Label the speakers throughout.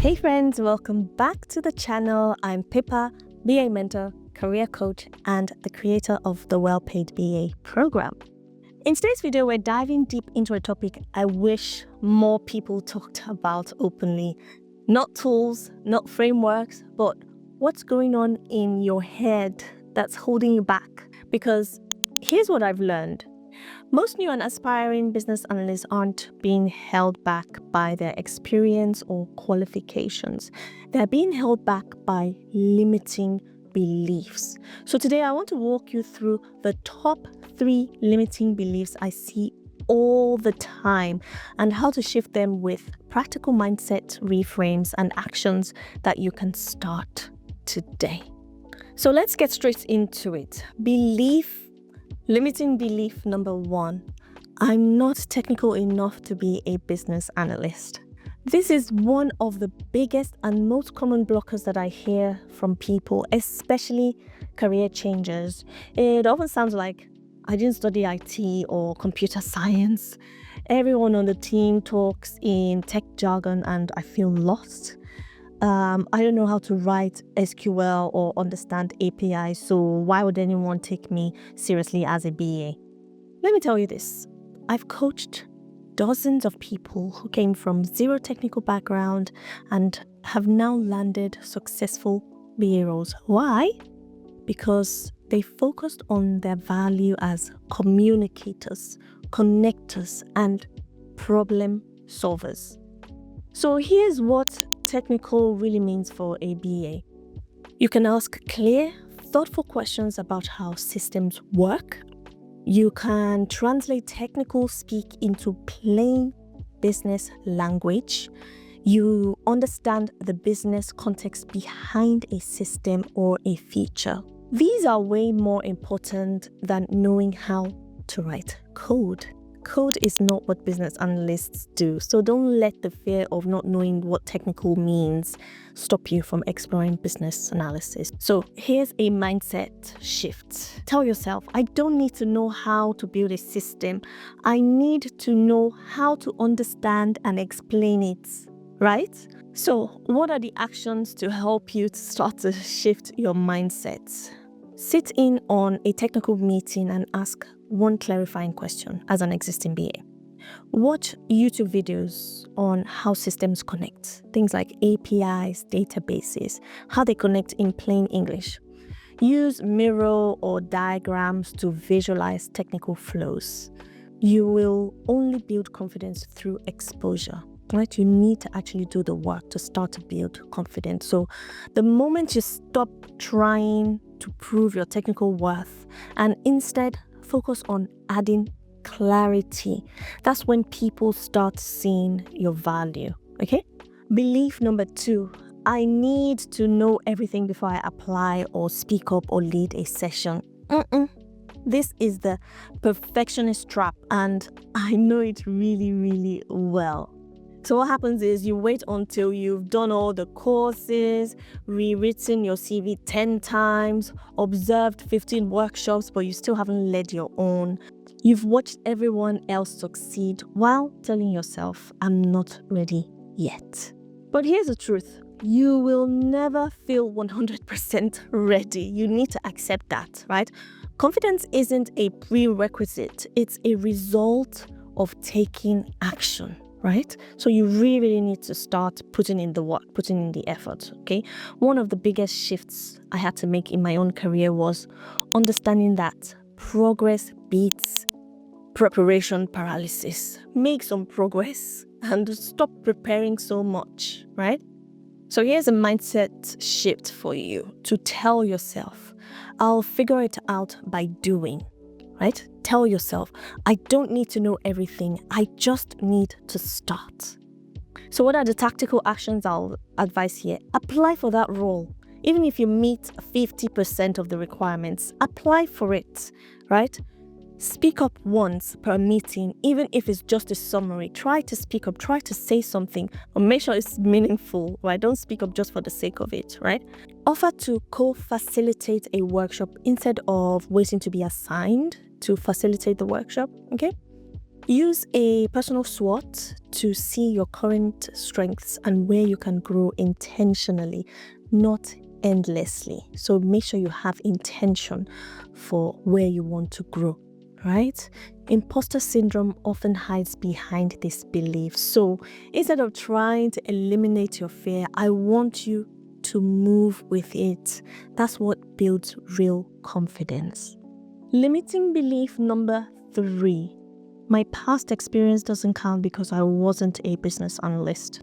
Speaker 1: Hey friends, welcome back to the channel. I'm Pippa, BA mentor, career coach, and the creator of the Well-Paid BA program. In today's video, we're diving deep into a topic I wish more people talked about openly. Not tools, not frameworks, but what's going on in your head that's holding you back. Because here's what I've learned. Most new and aspiring business analysts aren't being held back by their experience or qualifications. They're being held back by limiting beliefs. So today I want to walk you through the top 3 limiting beliefs I see all the time and how to shift them with practical mindset reframes and actions that you can start today. So let's get straight into it. Limiting belief number 1, I'm not technical enough to be a business analyst. This is one of the biggest and most common blockers that I hear from people, especially career changers. It often sounds like, I didn't study IT or computer science. Everyone on the team talks in tech jargon and I feel lost. I don't know how to write SQL or understand APIs, so why would anyone take me seriously as a BA? Let me tell you this. I've coached dozens of people who came from zero technical background and have now landed successful BA roles. Why? Because they focused on their value as communicators, connectors, and problem solvers. So here's what technical really means for a BA. You can ask clear, thoughtful questions about how systems work. You can translate technical speak into plain business language. You understand the business context behind a system or a feature. These are way more important than knowing how to write code. Code is not what business analysts do, so don't let the fear of not knowing what technical means stop you from exploring business analysis. So here's a mindset shift. Tell yourself, I don't need to know how to build a system. I need to know how to understand and explain it, right? So what are the actions to help you to start to shift your mindset? Sit in on a technical meeting and ask one clarifying question as an existing BA. Watch YouTube videos on how systems connect, things like APIs, databases, how they connect in plain English. Use Miro or diagrams to visualize technical flows. You will only build confidence through exposure. Right? You need to actually do the work to start to build confidence. So the moment you stop trying to prove your technical worth and instead focus on adding clarity, that's when people start seeing your value. Okay? Belief number 2, I need to know everything before I apply or speak up or lead a session. This is the perfectionist trap, and I know it really, really well. So what happens is you wait until you've done all the courses, rewritten your CV 10 times, observed 15 workshops, but you still haven't led your own. You've watched everyone else succeed while telling yourself, I'm not ready yet. But here's the truth. You will never feel 100% ready. You need to accept that, right? Confidence isn't a prerequisite. It's a result of taking action. Right? So you really need to start putting in the work, putting in the effort, okay? One of the biggest shifts I had to make in my own career was understanding that progress beats preparation paralysis. Make some progress and stop preparing so much, right? So here's a mindset shift for you to tell yourself, I'll figure it out by doing. Right? Tell yourself, I don't need to know everything. I just need to start. So what are the tactical actions I'll advise here? Apply for that role. Even if you meet 50% of the requirements, apply for it, right? Speak up once per meeting, even if it's just a summary. Try to speak up, try to say something, but make sure it's meaningful, right? Don't speak up just for the sake of it, right? Offer to co-facilitate a workshop instead of waiting to be assigned to facilitate the workshop, okay? Use a personal SWOT to see your current strengths and where you can grow intentionally, not endlessly. So make sure you have intention for where you want to grow, right? Imposter syndrome often hides behind this belief. So instead of trying to eliminate your fear, I want you to move with it. That's what builds real confidence. Limiting belief number 3. My past experience doesn't count because I wasn't a business analyst.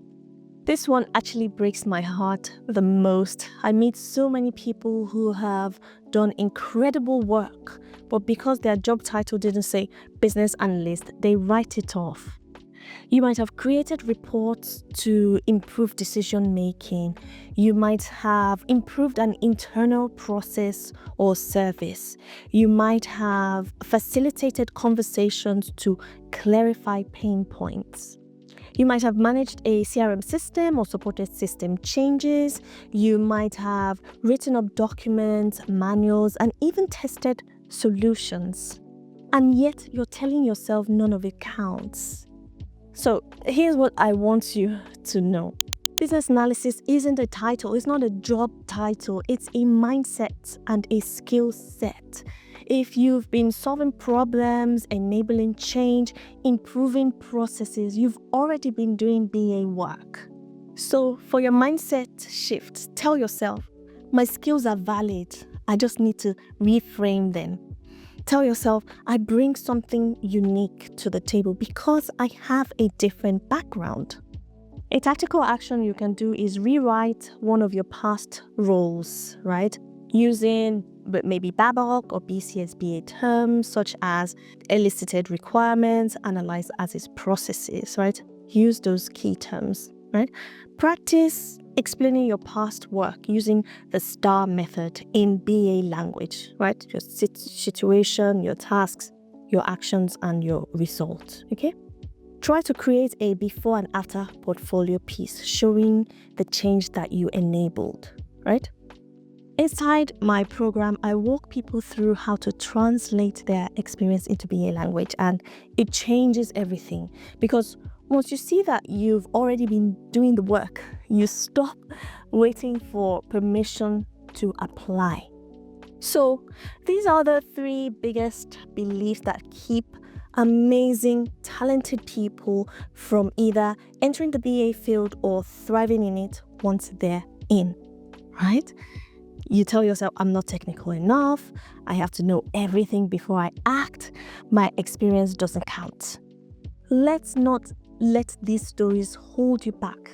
Speaker 1: This one actually breaks my heart the most. I meet so many people who have done incredible work, but because their job title didn't say business analyst, they write it off. You might have created reports to improve decision making. You might have improved an internal process or service. You might have facilitated conversations to clarify pain points. You might have managed a CRM system or supported system changes. You might have written up documents, manuals, and even tested solutions. And yet you're telling yourself none of it counts. So here's what I want you to know. Business analysis isn't a title. It's not a job title. It's a mindset and a skill set. If you've been solving problems, enabling change, improving processes, you've already been doing BA work. So for your mindset shift, tell yourself, my skills are valid. I just need to reframe them. Tell yourself, I bring something unique to the table because I have a different background. A tactical action you can do is rewrite one of your past roles, right? Using maybe BABOK or BCSBA terms such as elicited requirements, analyze as its processes, right? Use those key terms, right? Practice explaining your past work using the STAR method in BA language, right? Your situation, your tasks, your actions, and your results, okay? Try to create a before and after portfolio piece showing the change that you enabled, right? Inside my program, I walk people through how to translate their experience into BA language, and it changes everything because once you see that you've already been doing the work, you stop waiting for permission to apply. So these are the 3 biggest beliefs that keep amazing, talented people from either entering the BA field or thriving in it once they're in, right? You tell yourself, I'm not technical enough. I have to know everything before I act. My experience doesn't count. Let's not let these stories hold you back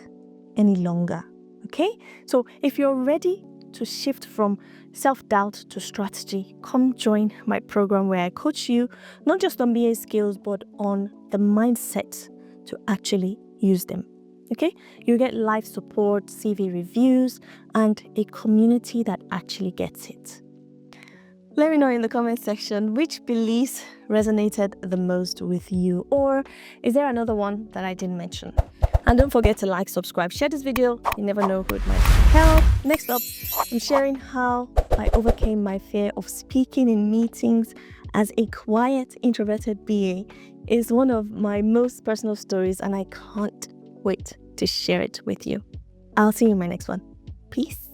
Speaker 1: any longer, okay? So if you're ready to shift from self-doubt to strategy, come join my program where I coach you not just on BA skills, but on the mindset to actually use them. Okay, you get live support, CV reviews, and a community that actually gets it. Let me know in the comment section which beliefs resonated the most with you, or is there another one that I didn't mention? And don't forget to like, subscribe, share this video. You never know who it might help. Next up, I'm sharing how I overcame my fear of speaking in meetings as a quiet, introverted BA. It's one of my most personal stories, and I can't wait to share it with you. I'll see you in my next one. Peace.